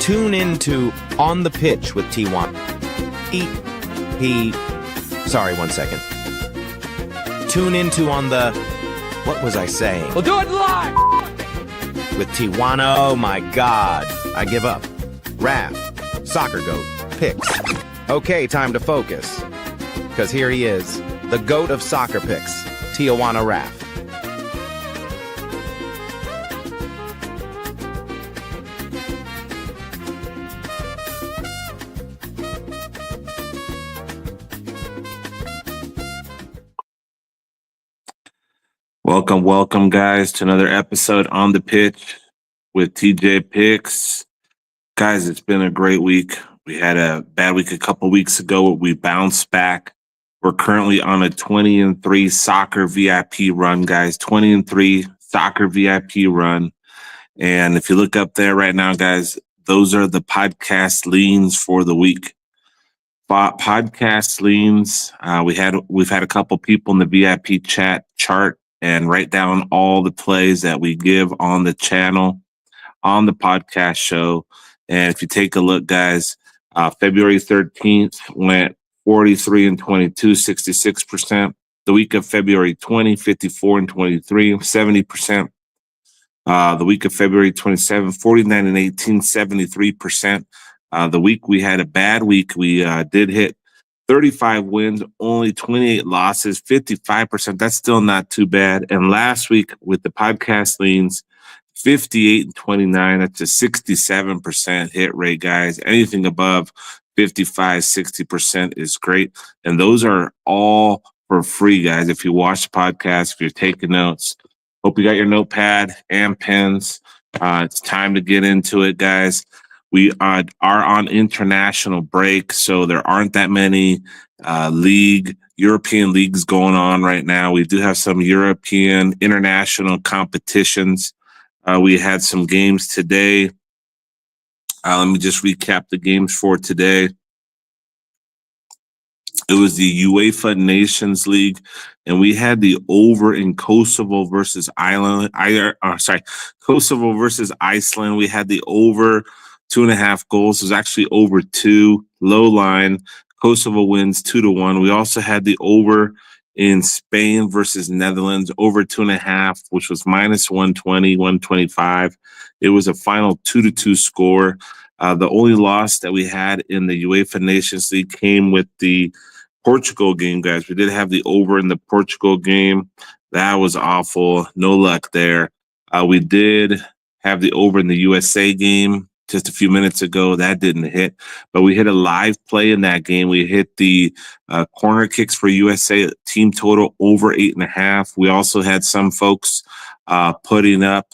Tune into On the Pitch with Tijuana. Sorry, 1 second. Tune into On the... What was I saying? We'll do it live! With Tijuana, oh my God. I give up. Raf, Soccer Goat, Picks. Okay, time to focus. Because here he is, the GOAT of soccer picks, Tijuana Raf. Welcome, guys, to another episode On the Pitch with TJ Picks. Guys, it's been a great week. We had a bad week a couple weeks ago. We bounced back. We're currently on a 20-3 soccer VIP run, guys. 20-3 soccer VIP run. And if you look up there right now, guys, those are the podcast leans for the week. Podcast leans. We've had a couple people in the VIP chat chart and write down all the plays that we give on the channel, on the podcast show. And if you take a look, guys, February 13th went 43-22, 66%. The week of February 20, 54-23, 70%. The week of February 27, 49-18, 73%. The week we had a bad week, we did hit 35 wins, only 28 losses, 55%. That's still not too bad. And last week with the podcast leans, 58-29, that's a 67% hit rate, guys. Anything above 55, 60% is great. And those are all for free, guys. If you watch the podcast, if you're taking notes, hope you got your notepad and pens. It's time to get into it, guys. We are on international break, so there aren't that many European leagues going on right now. We do have some European international competitions. We had some games today. Let me just recap the games for today. It was the UEFA Nations League, and we had the over in Kosovo versus Kosovo versus Iceland. We had the over 2.5 goals. It was actually over 2, low line. Kosovo wins 2-1. We also had the over in Spain versus Netherlands, over 2.5, which was minus 120, 125. It was a final 2-2 score. The only loss that we had in the UEFA Nations League came with the Portugal game, guys. We did have the over in the Portugal game. That was awful. No luck there. We did have the over in the USA game just a few minutes ago. That didn't hit, but we hit a live play in that game. We hit the corner kicks for USA team total over 8.5. We also had some folks putting up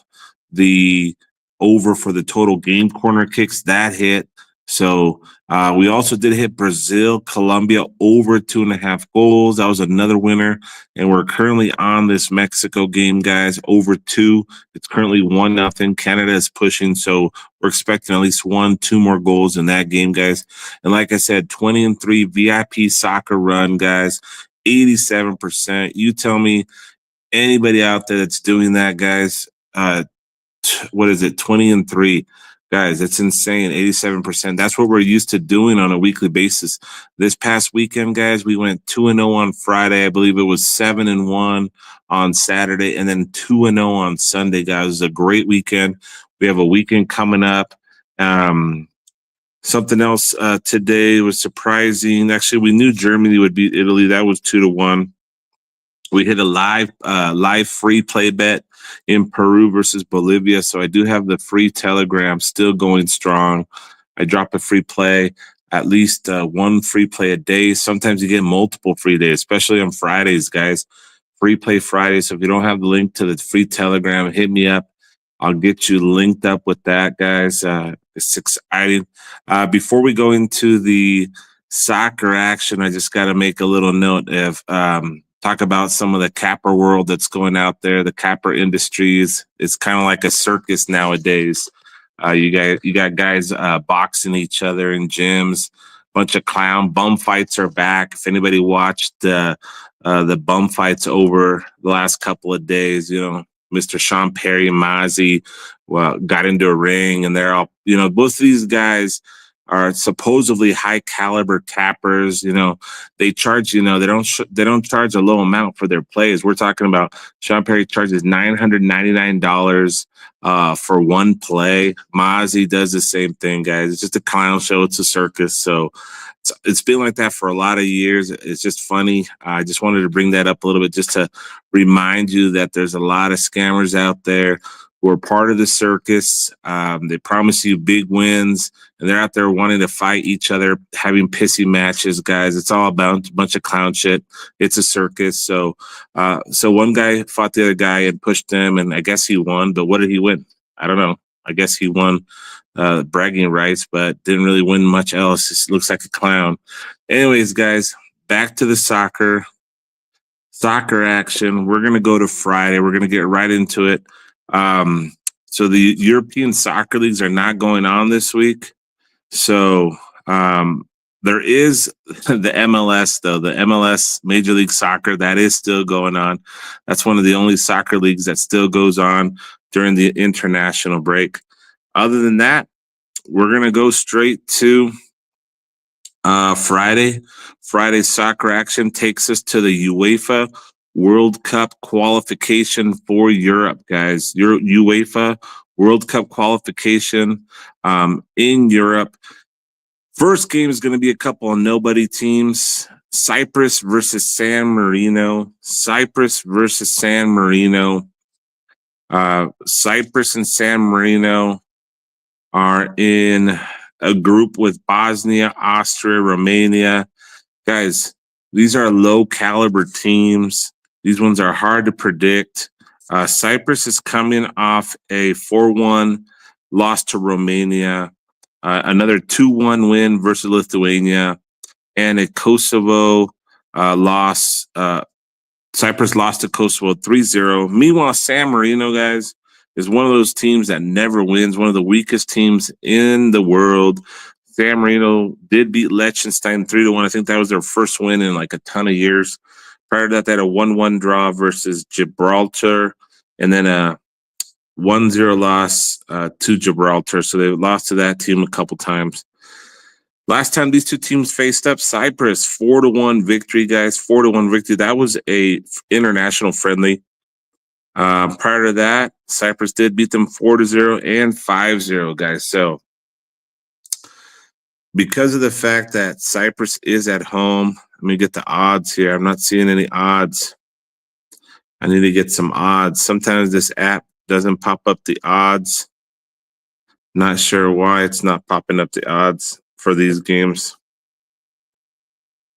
the over for the total game corner kicks. That hit. So we also did hit Brazil, Colombia over 2.5 goals. That was another winner. And we're currently on this Mexico game, guys, over 2. It's currently 1-0. Canada is pushing. So we're expecting at least 1-2 more goals in that game, guys. And like I said, 20-3 VIP soccer run, guys, 87%. You tell me anybody out there that's doing that, guys, what is it? 20-3. Guys, it's insane. 87%. That's what we're used to doing on a weekly basis. This past weekend, guys, we went 2-0 on Friday. I believe it was 7-1 on Saturday, and then 2-0 on Sunday, guys. It was a great weekend. We have a weekend coming up. Something else today was surprising. Actually, we knew Germany would beat Italy. That was 2-1. We hit a live free play bet in Peru versus Bolivia. So I do have the free Telegram still going strong. I drop a free play, at least one free play a day. Sometimes you get multiple free days, especially on Fridays, guys. Free play Friday. So if you don't have the link to the free Telegram, hit me up. I'll get you linked up with that, guys. It's exciting. Before we go into the soccer action, I just got to make a little note of talk about some of the capper world that's going out there. The capper industries, it's kind of like a circus nowadays. You got guys boxing each other in gyms. Bunch of clown bum fights are back. If anybody watched the bum fights over the last couple of days, you know, Mr. Sean Perry and Mozzie, got into a ring, and they're all, both of these guys are supposedly high caliber tappers. They charge, they don't charge a low amount for their plays. We're talking about Sean Perry charges $999 for one play. Mozzie does the same thing, guys. It's just a clown show. It's a circus. So it's been like that for a lot of years. It's just funny. I just wanted to bring that up a little bit just to remind you that there's a lot of scammers out there who are part of the circus. They promise you big wins, and they're out there wanting to fight each other, having pissy matches, guys. It's all about a bunch of clown shit. It's a circus. So one guy fought the other guy and pushed him, and I guess he won. But what did he win? I don't know. I guess he won bragging rights, but didn't really win much else. It looks like a clown. Anyways, guys, back to the soccer action. We're going to go to Friday. We're going to get right into it. So the European soccer leagues are not going on this week. So there is the MLS, though, the MLS Major League Soccer, that is still going on. That's one of the only soccer leagues that still goes on during the international break. Other than that, we're going to go straight to Friday. Friday's soccer action takes us to the UEFA World Cup qualification for Europe, guys. UEFA World Cup qualification in Europe. First game is going to be a couple of nobody teams. Cyprus versus San Marino. Cyprus versus San Marino. Cyprus and San Marino are in a group with Bosnia, Austria, Romania. Guys, these are low caliber teams. These ones are hard to predict. Cyprus is coming off a 4-1 loss to Romania, another 2-1 win versus Lithuania, and a Kosovo loss. Cyprus lost to Kosovo 3-0. Meanwhile, San Marino, guys, is one of those teams that never wins, one of the weakest teams in the world. San Marino did beat Liechtenstein 3-1. I think that was their first win in like a ton of years. Prior to that, they had a 1-1 draw versus Gibraltar, and then a 1-0 loss to Gibraltar. So they lost to that team a couple times. Last time these two teams faced up, Cyprus 4-1 victory, guys. 4-1 victory. That was a international friendly. Prior to that, Cyprus did beat them 4-0 and 5-0, guys. So because of the fact that Cyprus is at home, let me get the odds here. I'm not seeing any odds. I need to get some odds. Sometimes this app doesn't pop up the odds. Not sure why it's not popping up the odds for these games.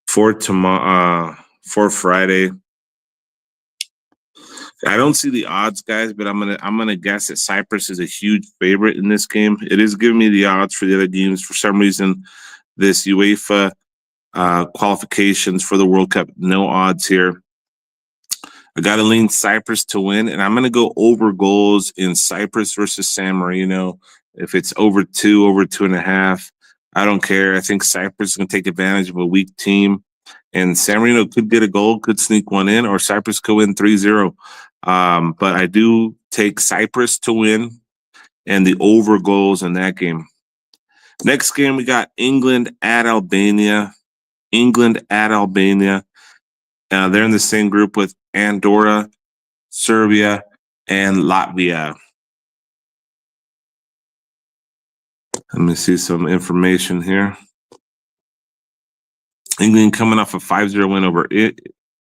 For tomorrow, for Friday, I don't see the odds, guys, but I'm gonna guess that Cyprus is a huge favorite in this game. It is giving me the odds for the other games. For some reason, this UEFA qualifications for the World Cup, no odds here. I got to lean Cyprus to win, and I'm going to go over goals in Cyprus versus San Marino. If it's over 2, over 2.5, I don't care. I think Cyprus is going to take advantage of a weak team, and San Marino could get a goal, could sneak one in, or Cyprus could win 3-0. But I do take Cyprus to win and the over goals in that game. Next game, we got England at Albania. England at Albania. They're in the same group with Andorra, Serbia, and Latvia. Let me see some information here. England coming off a 5-0 win over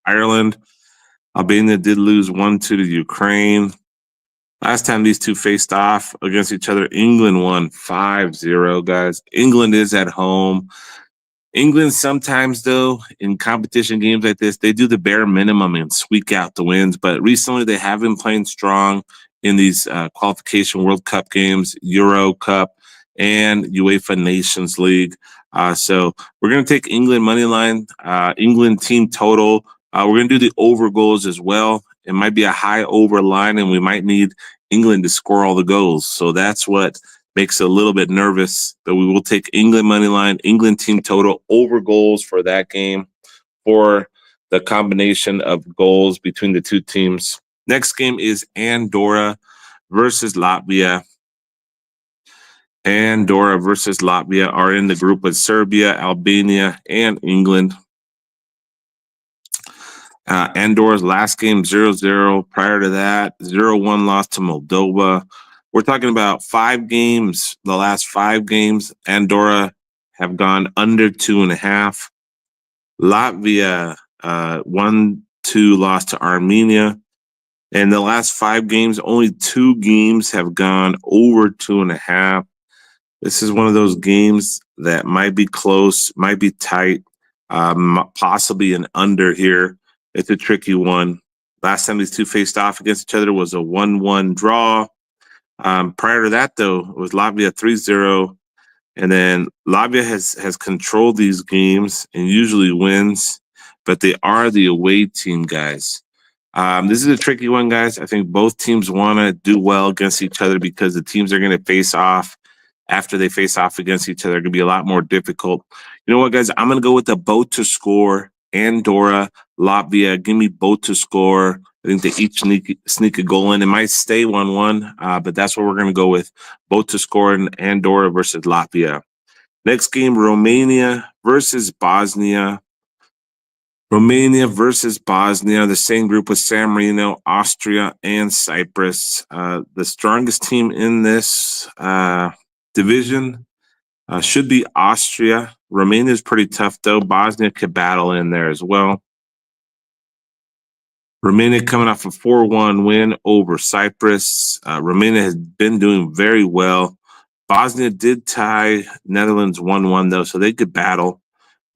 Ireland. Albania did lose 1-2 to Ukraine. Last time these two faced off against each other, England won 5-0, guys. England is at home. England sometimes, though, in competition games like this, they do the bare minimum and squeak out the wins. But recently, they have been playing strong in these qualification World Cup games, Euro Cup, and UEFA Nations League. So we're going to take England money line, England team total. We're going to do the over goals as well. It might be a high over line, and we might need England to score all the goals. So that's what makes it a little bit nervous, but we will take England money line, England team total, over goals for that game for the combination of goals between the two teams. Next game is Andorra versus Latvia. Andorra versus Latvia are in the group with Serbia, Albania, and England. Andorra's last game 0-0. Prior to that, 0-1 loss to Moldova. We're talking about 5 games. The last 5 games, Andorra have gone under 2.5. Latvia 1-2 loss to Armenia. And the last 5 games, only 2 games have gone over 2.5. This is one of those games that might be close, might be tight, possibly an under here. It's a tricky one. Last time these two faced off against each other was a 1-1 draw. Prior to that, though, it was Latvia 3-0. And then Latvia has controlled these games and usually wins, but they are the away team, guys. This is a tricky one, guys. I think both teams want to do well against each other because the teams are going to face off after they face off against each other. It's going to be a lot more difficult. You know what, guys? I'm going to go with the both to score. Andorra, Latvia, give me both to score. I think they each sneak a goal in. It might stay 1-1, but that's what we're going to go with. Both to score in Andorra versus Latvia. Next game, Romania versus Bosnia. Romania versus Bosnia, the same group with San Marino, Austria, and Cyprus. The strongest team in this division should be Austria. Romania is pretty tough, though. Bosnia could battle in there as well. Romania coming off a 4-1 win over Cyprus. Romania has been doing very well. Bosnia did tie Netherlands 1-1, though, so they could battle.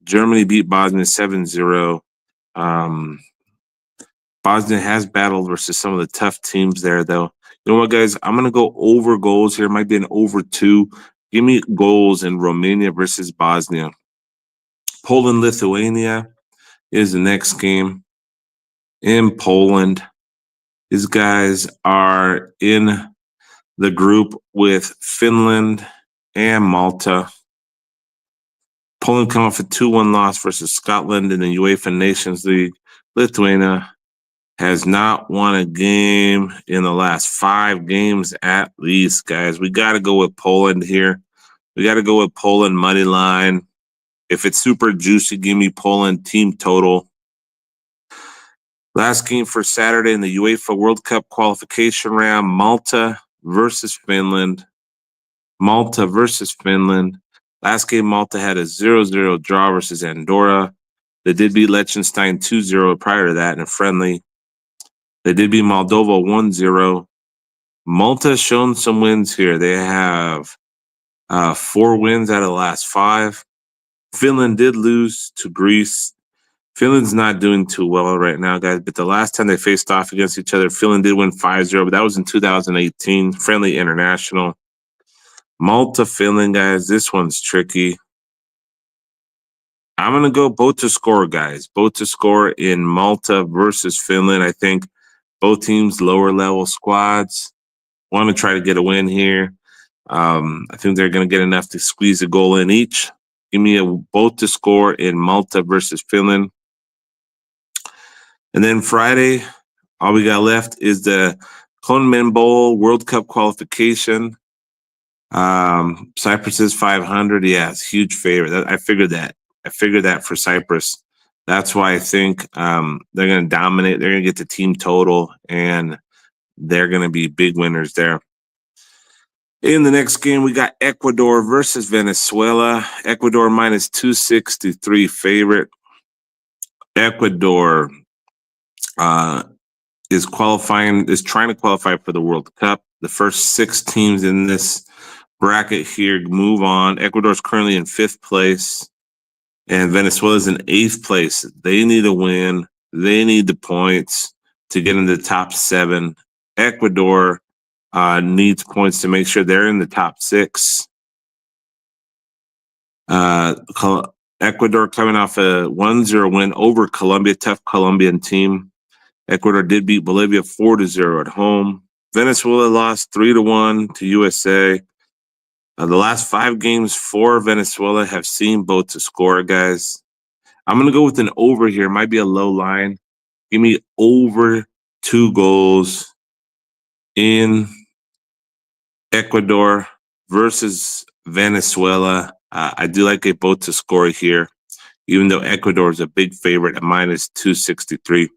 Germany beat Bosnia 7-0. Bosnia has battled versus some of the tough teams there, though. You know what, guys? I'm going to go over goals here. Might be an over 2. Give me goals in Romania versus Bosnia. Poland, Lithuania is the next game. In Poland, these guys are in the group with Finland and Malta. Poland come off a 2-1 loss versus Scotland in the UEFA Nations League. Lithuania has not won a game in the last 5 games at least, guys. We got to go with Poland here. We got to go with Poland money line. If it's super juicy, give me Poland team total. Last game for Saturday in the UEFA World Cup qualification round, Malta versus Finland. Malta versus Finland. Last game, Malta had a 0-0 draw versus Andorra. They did beat Liechtenstein 2-0 prior to that in a friendly. They did beat Moldova 1-0. Malta has shown some wins here. They have 4 wins out of the last 5. Finland did lose to Greece. Finland's not doing too well right now, guys, but the last time they faced off against each other, Finland did win 5-0, but that was in 2018, friendly international. Malta, Finland, guys, this one's tricky. I'm going to go both to score, guys. Both to score in Malta versus Finland. I think both teams lower level squads want to try to get a win here. I think they're going to get enough to squeeze a goal in each. Give me both to score in Malta versus Finland. And then Friday, all we got left is the CONMEBOL World Cup qualification. Cyprus is 500. Yeah, it's huge favorite. I figured that for Cyprus. That's why I think they're going to dominate. They're going to get the team total, and they're going to be big winners there. In the next game, we got Ecuador versus Venezuela. Ecuador minus 263 favorite. Ecuador is trying to qualify for the World Cup. The first 6 teams in this bracket here move on. Ecuador is currently in 5th place, and Venezuela is in 8th place. They need a win. They need the points to get into the top 7. Ecuador needs points to make sure they're in the top 6. Ecuador coming off a 1-0 win over Colombia, tough Colombian team. Ecuador did beat Bolivia 4-0 at home. Venezuela lost 3-1 to USA. The last 5 games for Venezuela have seen both to score, guys. I'm going to go with an over here. Might be a low line. Give me over 2 goals in Ecuador versus Venezuela. I do like a both to score here, even though Ecuador is a big favorite at minus 263.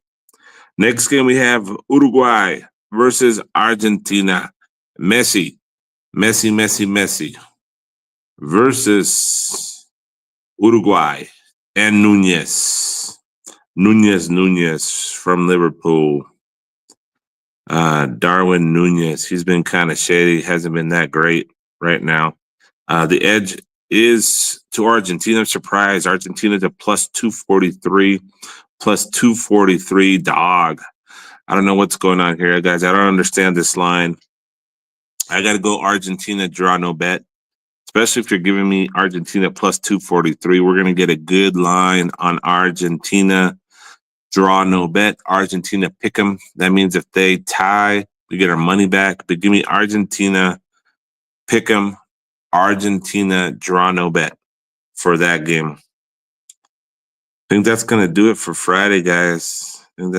Next game, we have Uruguay versus Argentina. Messi versus Uruguay and Nunez from Liverpool. Darwin Nunez, he's been kind of shady, hasn't been that great right now. The edge is to Argentina. Surprise, Argentina's a plus 243, dog. I don't know what's going on here, guys. I don't understand this line. I got to go Argentina, draw no bet. Especially if you're giving me Argentina plus 243. We're going to get a good line on Argentina. Draw no bet. Argentina pick them. That means if they tie, we get our money back. But give me Argentina, pick them. Argentina, draw no bet for that game. I think that's going to do it for Friday, guys. Let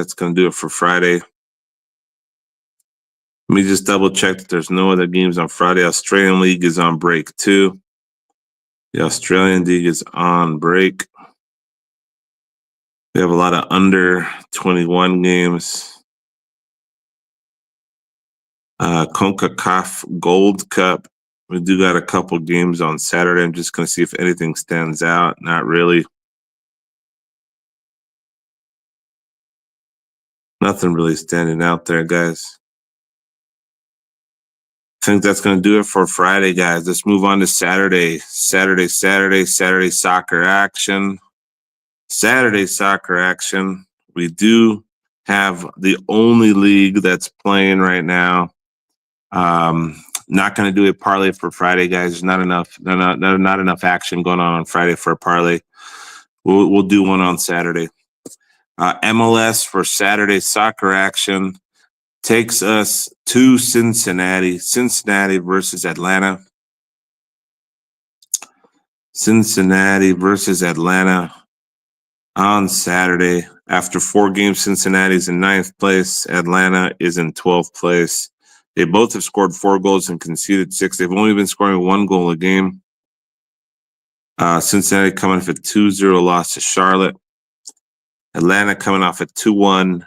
me just double check that there's no other games on Friday. Australian League is on break too. The Australian League is on break. We have a lot of under 21 games. CONCACAF Gold Cup. We do got a couple games on Saturday. I'm just going to see if anything stands out. Not really. Nothing really standing out there, guys. I think that's going to do it for Friday, guys. Let's move on to Saturday. Saturday soccer action. We do have the only league that's playing right now. Not going to do a parlay for Friday, guys. There's not enough action going on Friday for a parlay. We'll do one on Saturday. MLS for Saturday soccer action takes us to Cincinnati. Cincinnati versus Atlanta. Cincinnati versus Atlanta on Saturday. After 4 games, Cincinnati's in 9th place. Atlanta is in 12th place. They both have scored 4 goals and conceded 6. They've only been scoring 1 goal a game. Cincinnati coming off a 2-0 loss to Charlotte. Atlanta coming off a 2-1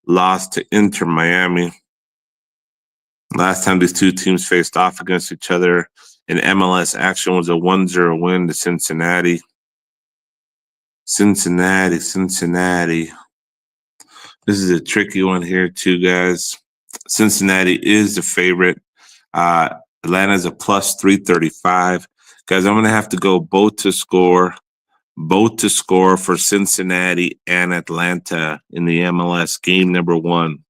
loss to Inter Miami. Last time these two teams faced off against each other in MLS action was a 1-0 win to Cincinnati. Cincinnati. This is a tricky one here too, guys. Cincinnati is the favorite. Atlanta's a plus 335. Guys, I'm going to have to go both to score for Cincinnati and Atlanta in the MLS game number 1.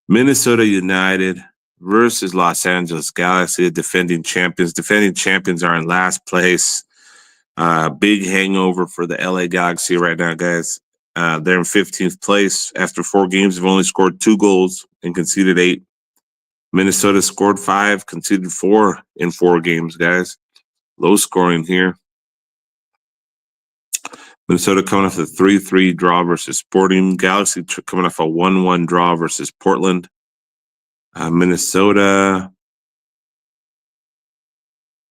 Minnesota United versus Los Angeles Galaxy, the defending champions. Defending champions are in last place. Big hangover for the LA Galaxy right now, guys. They're in 15th place. After 4 games, they've only scored 2 goals and conceded 8. Minnesota scored 5, conceded 4 in 4 games, guys. Low scoring here. Minnesota coming off a 3-3 draw versus Sporting. Galaxy coming off a 1-1 draw versus Portland. Minnesota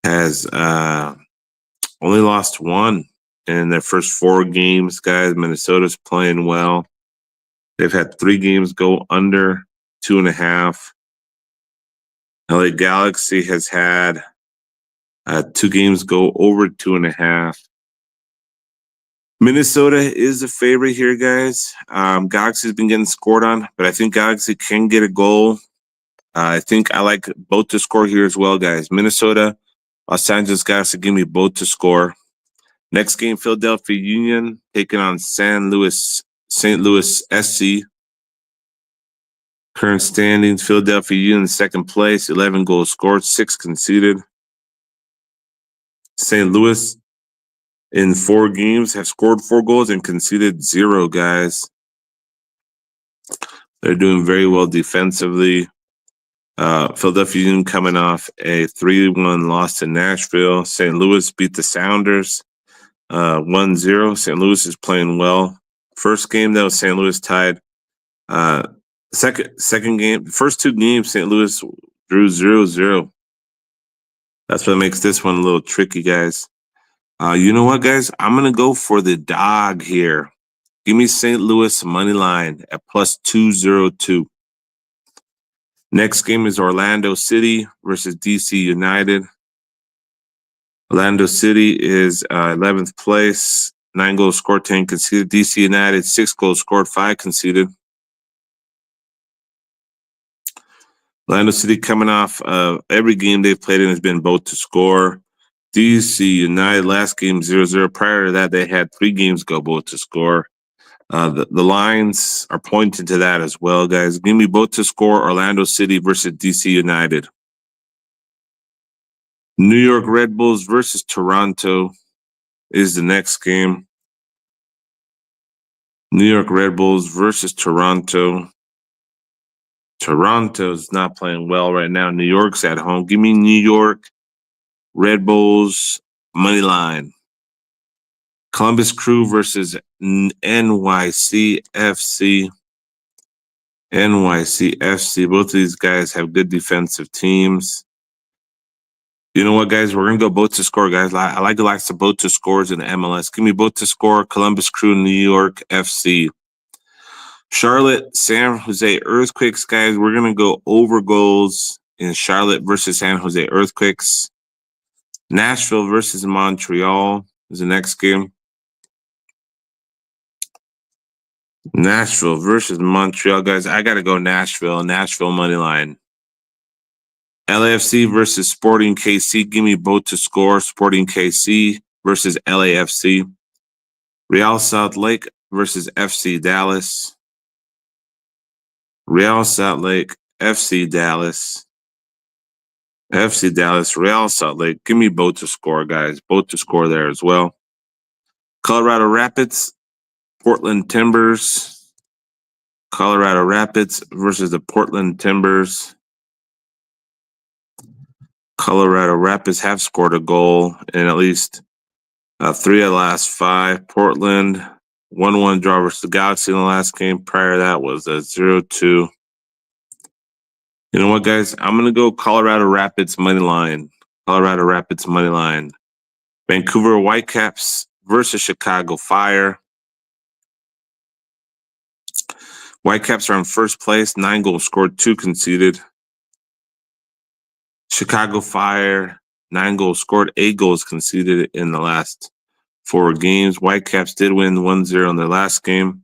has only lost 1 in their first 4 games, guys. Minnesota's playing well. They've had 3 games go under 2.5. LA Galaxy has had 2 games go over 2.5. Minnesota is the favorite here, guys. Galaxy's been getting scored on, but I think Galaxy can get a goal. I think I like both to score here as well, guys. Minnesota, Los Angeles Galaxy, give me both to score. Next game, Philadelphia Union taking on St. Louis SC. Current standings, Philadelphia Union in 2nd place, 11 goals scored, 6 conceded. St. Louis in 4 games have scored 4 goals and conceded 0, guys. They're doing very well defensively. Philadelphia Union coming off a 3-1 loss to Nashville. St. Louis beat the Sounders 1-0. St. Louis is playing well. First game, though, St. Louis tied Second game, first two games, St. Louis drew 0-0. That's what makes this one a little tricky, guys. You know what, guys? I'm gonna go for the dog here. Give me St. Louis money line at plus 202. Next game is Orlando City versus DC United. Orlando City is 11th place, 9 goals scored, 10 conceded. DC United, 6 goals scored, 5 conceded. Orlando City coming off every game they've played in has been both to score. DC United last game 0-0. Prior to that, they had 3 games go both to score. The lines are pointing to that as well, guys. Give me both to score. Orlando City versus DC United. New York Red Bulls versus Toronto is the next game. New York Red Bulls versus Toronto. Toronto's not playing well right now. New York's at home. Give me New York Red Bulls money line. Columbus Crew versus NYCFC. NYCFC. Both of these guys have good defensive teams. You know what, guys? We're going to go both to score, guys. I like the likes of both to scores in the MLS. Give me both to score. Columbus Crew, New York FC. Charlotte, San Jose Earthquakes, guys. We're going to go over goals in Charlotte versus San Jose Earthquakes. Nashville versus Montreal is the next game. Nashville versus Montreal, guys. I got to go Nashville. Nashville money line. LAFC versus Sporting KC. Give me both to score. Sporting KC versus LAFC. Real Salt Lake versus FC Dallas. Real Salt Lake, FC Dallas. FC Dallas, Real Salt Lake. Give me both to score, guys. Both to score there as well. Colorado Rapids, Portland Timbers. Colorado Rapids versus the Portland Timbers. Colorado Rapids have scored a goal in at least 3 of the last 5. Portland, 1-1 draw versus the Galaxy in the last game. Prior to that was a 0-2. You know what, guys? I'm going to go Colorado Rapids money line. Colorado Rapids money line. Vancouver Whitecaps versus Chicago Fire. Whitecaps are in first place. 9 goals scored, 2 conceded. Chicago Fire, 9 goals scored, 8 goals conceded in the last 4 games. Whitecaps did win 1-0 in their last game.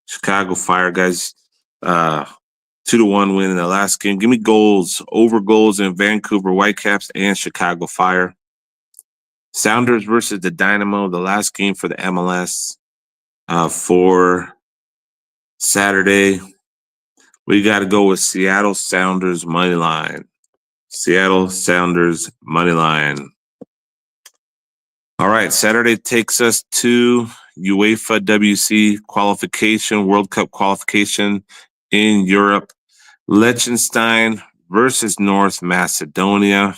Chicago Fire, guys, 2-1 win in the last game. Give me goals, over goals in Vancouver Whitecaps and Chicago Fire. Sounders versus the Dynamo, the last game for the MLS for Saturday. We got to go with Seattle Sounders money line. Seattle Sounders money line. All right, Saturday takes us to UEFA WC qualification, World Cup qualification in Europe. Liechtenstein versus North Macedonia.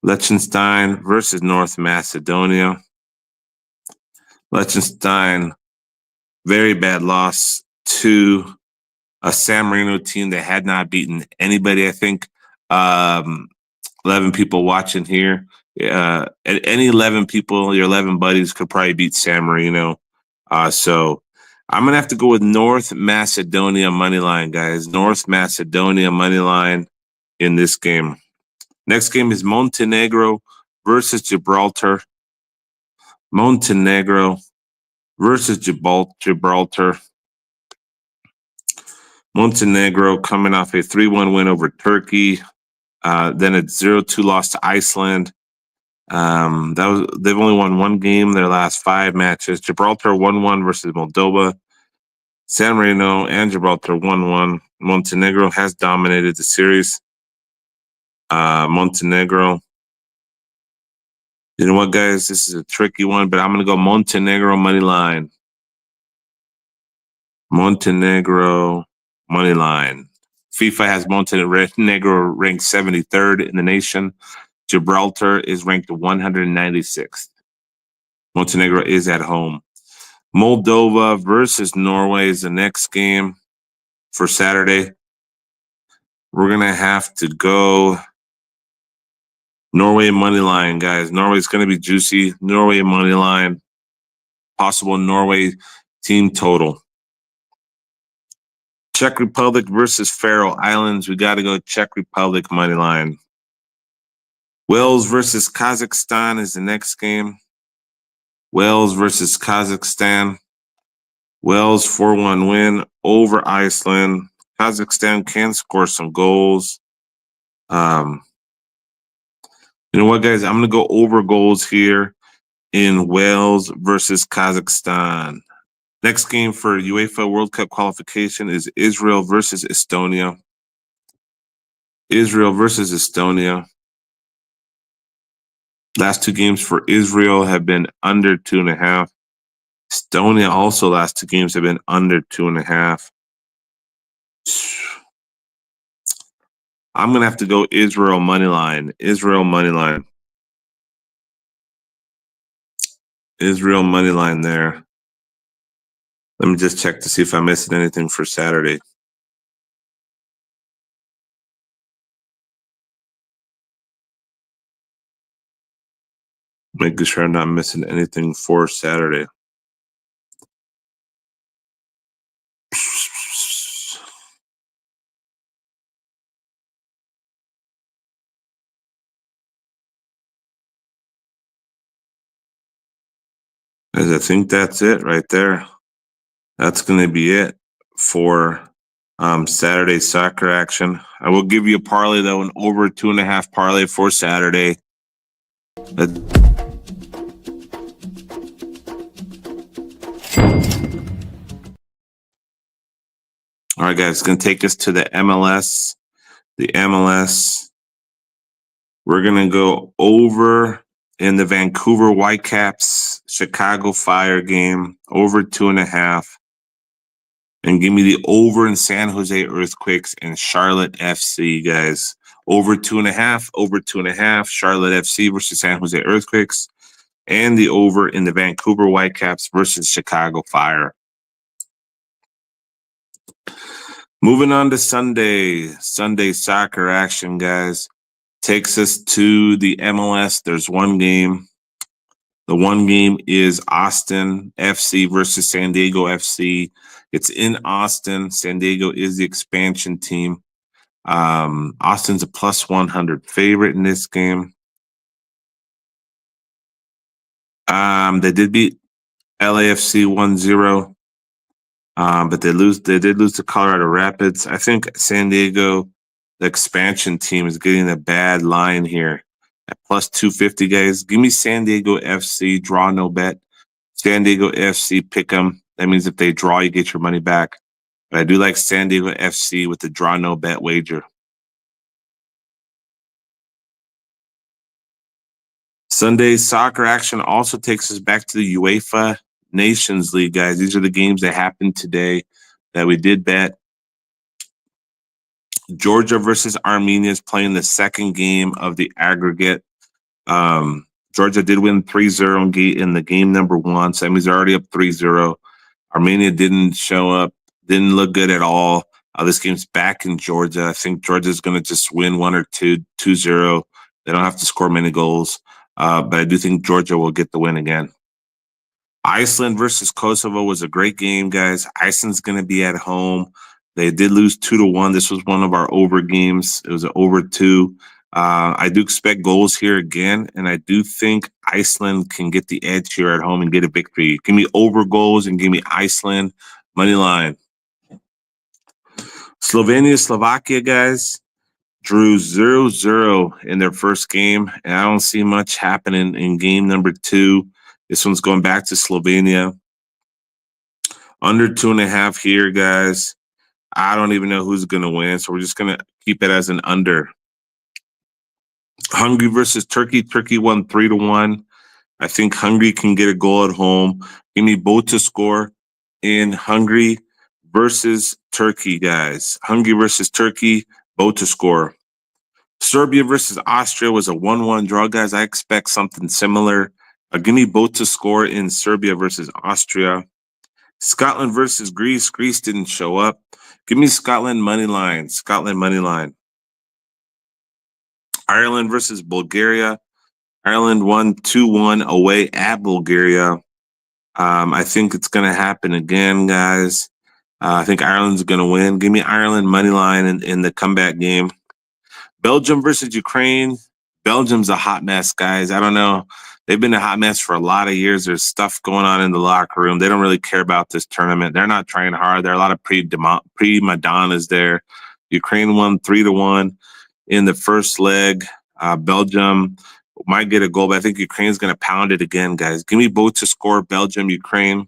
Liechtenstein versus North Macedonia. Liechtenstein, very bad loss to a San Marino team that had not beaten anybody. I think 11 people watching here. Any 11 people, your 11 buddies could probably beat San Marino. So I'm going to have to go with North Macedonia money line, guys. North Macedonia money line in this game. Next game is Montenegro versus Gibraltar. Montenegro versus Gibraltar. Montenegro coming off a 3-1 win over Turkey. Then a 0-2 loss to Iceland. They've only won 1 game in their last 5 matches. Gibraltar 1-1 versus Moldova. San Marino and Gibraltar 1-1. Montenegro has dominated the series. Montenegro. You know what, guys? This is a tricky one, but I'm going to go Montenegro money line. Montenegro money line. FIFA has Montenegro ranked 73rd in the nation. Gibraltar is ranked 196th. Montenegro is at home. Moldova versus Norway is the next game. for Saturday. We're going to have to go Norway money line, guys. Norway's going to be juicy. Norway money line. Possible Norway team total. Czech Republic versus Faroe Islands. We got to go Czech Republic money line. Wales versus Kazakhstan is the next game. Wales versus Kazakhstan. Wales 4-1 win over Iceland. Kazakhstan can score some goals. You know what, guys? I'm going to go over goals here in Wales versus Kazakhstan. Next game for UEFA World Cup qualification is Israel versus Estonia. Israel versus Estonia. Last two games for Israel have been under 2.5. Estonia also last two games have been under 2.5. I'm going to have to go Israel money line. Israel money line. Israel money line there. Let me just check to see if I missed anything for Saturday. Making sure I'm not missing anything for Saturday. Guys, I think that's it right there. That's going to be it for Saturday soccer action. I will give you a parlay, though, an over 2.5 parlay for Saturday. All right, guys, it's going to take us to the MLS. The MLS, we're going to go over in the Vancouver Whitecaps Chicago Fire game, over 2.5. And give me the over in San Jose Earthquakes and Charlotte FC, guys. Over 2.5, over 2.5, Charlotte FC versus San Jose Earthquakes. And the over in the Vancouver Whitecaps versus Chicago Fire. Moving on to Sunday soccer action, guys. Takes us to the MLS. There's one game. The one game is Austin FC versus San Diego FC. It's in Austin. San Diego is the expansion team. Austin's a plus 100 favorite in this game. They did beat LAFC 1-0. But they did lose to Colorado Rapids. I think San Diego, the expansion team, is getting a bad line here at plus 250, guys. Give me San Diego FC, draw no bet. San Diego FC, pick 'em. That means if they draw, you get your money back. But I do like San Diego FC with the draw no bet wager. Sunday soccer action also takes us back to the UEFA Nations League, guys. These are the games that happened today that we did bet. Georgia versus Armenia is playing the second game of the aggregate. Georgia did win 3-0 in the game number one, so that means they're already up 3-0. Armenia didn't show up, didn't look good at all. This game's back in Georgia. I think Georgia's going to just win 1 or 2-0. They don't have to score many goals, but I do think Georgia will get the win again. Iceland versus Kosovo was a great game, guys. Iceland's going to be at home. They did lose 2-1. This was one of our over games. It was an over 2. I do expect goals here again, and I do think Iceland can get the edge here at home and get a victory. Give me over goals and give me Iceland money line. Slovenia, Slovakia, guys, drew 0-0 in their first game, and I don't see much happening in game number 2. This one's going back to Slovenia. Under 2.5 here, guys. I don't even know who's going to win, so we're just going to keep it as an under. Hungary versus Turkey. Turkey won 3-1. I think Hungary can get a goal at home. Give me both to score in Hungary versus Turkey, guys. Hungary versus Turkey, both to score. Serbia versus Austria was a 1-1 draw, guys. I expect something similar. Give me both to score in Serbia versus Austria. Scotland versus Greece. Greece didn't show up. Give me Scotland money line. Scotland money line. Ireland versus Bulgaria. Ireland won 2-1 away at Bulgaria. I think it's going to happen again, guys. I think Ireland's going to win. Give me Ireland money line in the comeback game. Belgium versus Ukraine. Belgium's a hot mess, guys. I don't know. They've been a hot mess for a lot of years. There's stuff going on in the locker room. They don't really care about this tournament. They're not trying hard. There are a lot of pre-Madonnas there. Ukraine won 3-1 in the first leg. Belgium might get a goal, but I think Ukraine's going to pound it again, guys. Give me both to score. Belgium, Ukraine.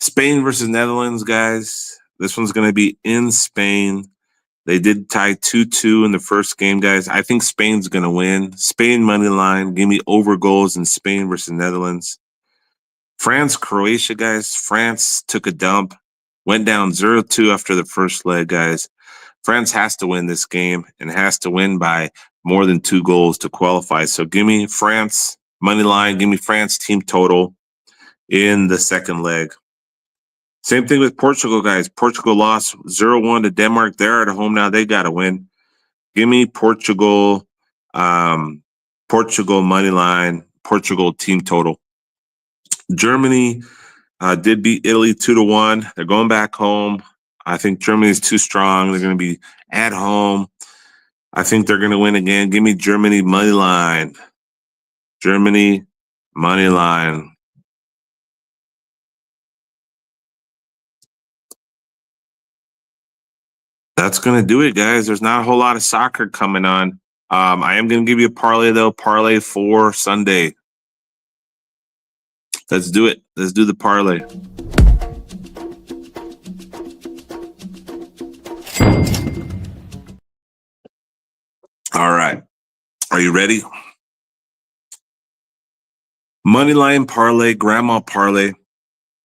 Spain versus Netherlands, guys. This one's going to be in Spain. They did tie 2-2 in the first game, guys. I think Spain's going to win. Spain money line. Give me over goals in Spain versus Netherlands. France, Croatia, guys. France took a dump. Went down 0-2 after the first leg, guys. France has to win this game and has to win by more than 2 goals to qualify. So give me France money line. Give me France team total in the second leg. Same thing with Portugal, guys. Portugal lost 0-1 to Denmark. They're at home now. They got to win. Give me Portugal, Portugal money line, Portugal team total. Germany did beat Italy 2-1. They're going back home. I think Germany is too strong. They're going to be at home. I think they're going to win again. Give me Germany money line. Germany money line. That's going to do it, guys. There's not a whole lot of soccer coming on. I am going to give you a parlay, though. Parlay for Sunday. Let's do it. Let's do the parlay. All right. Are you ready? Moneyline parlay, grandma parlay.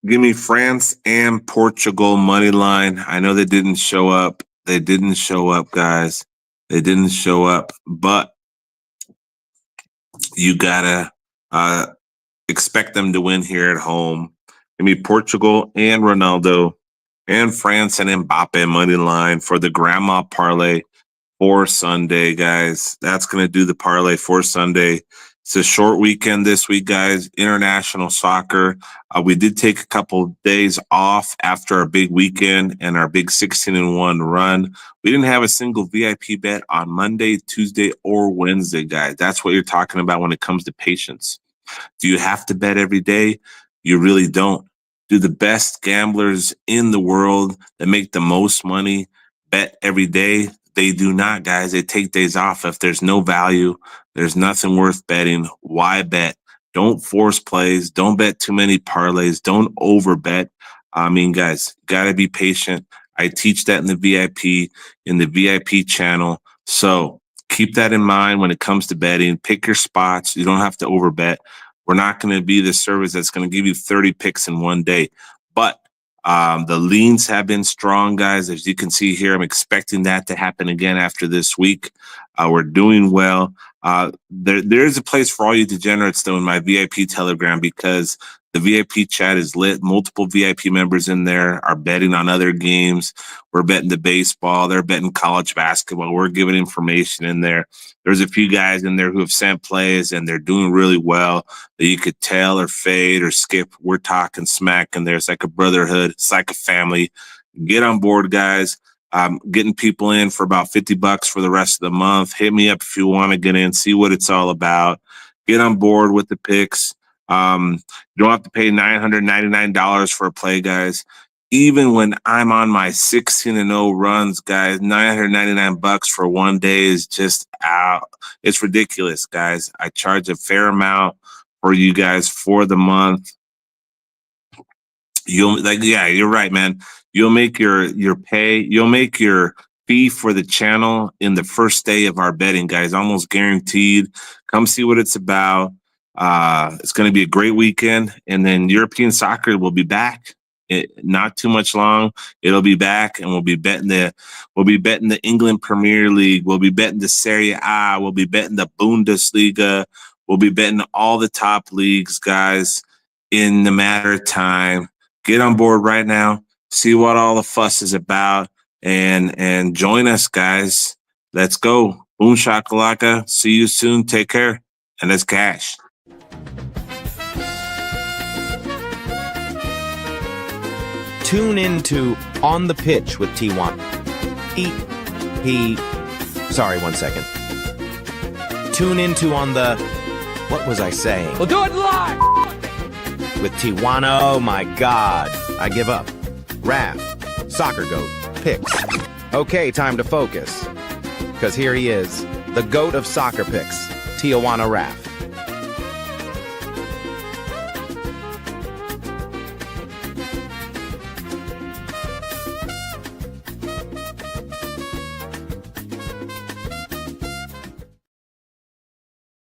Give me France and Portugal money line. I know they didn't show up. They didn't show up, guys. They didn't show up, but you gotta expect them to win here at home. Give me Portugal and Ronaldo and France and Mbappe money line for the grandma parlay for Sunday, guys. That's going to do the parlay for Sunday. It's a short weekend this week, guys. International soccer. We did take a couple days off after our big weekend and our big 16-1 run. We didn't have a single VIP bet on Monday, Tuesday, or Wednesday, guys. That's what you're talking about when it comes to patience. Do you have to bet every day? You really don't. Do the best gamblers in the world that make the most money bet every day? They do not, guys. They take days off. If there's no value, there's nothing worth betting. Why bet? Don't force plays. Don't bet too many parlays. Don't overbet. I mean, guys, gotta be patient. I teach that in the VIP channel. So keep that in mind when it comes to betting. Pick your spots. You don't have to overbet. We're not going to be the service that's going to give you 30 picks in one day. But the leans have been strong, guys. As you can see here, I'm expecting that to happen again after this week. We're doing well. There's a place for all you degenerates, though, in my VIP Telegram, because the VIP chat is lit. Multiple VIP members in there are betting on other games. We're betting the baseball. They're betting college basketball. We're giving information in there. There's a few guys in there who have sent plays, and they're doing really well that you could tell or fade or skip. We're talking smack in there. It's like a brotherhood. It's like a family. Get on board, guys. Getting people in for about $50 for the rest of the month. Hit me up if you want to get in, see what it's all about. Get on board with the picks. You don't have to pay $999 for a play, guys. Even when I'm on my 16-0 runs, guys, $999 for one day is just out. It's ridiculous, guys. I charge a fair amount for you guys for the month. You're right, man. You'll make your pay. You'll make your fee for the channel in the first day of our betting, guys. Almost guaranteed. Come see what it's about. It's going to be a great weekend, and then European soccer will be back. Not too much long. It'll be back, and we'll be betting the England Premier League. We'll be betting the Serie A. We'll be betting the Bundesliga. We'll be betting all the top leagues, guys, in a matter of time. Get on board right now. See what all the fuss is about. and join us, guys. Let's go. Boom shakalaka. See you soon. Take care. And let's cash. Tune in to On the Pitch with Tijuana. Sorry, 1 second. Tune into On the... What was I saying? We'll do it live! With Tijuana, oh my God. I give up. Raf, Soccer Goat, picks. Okay, time to focus. Because here he is, the GOAT of soccer picks, Tijuana Raf.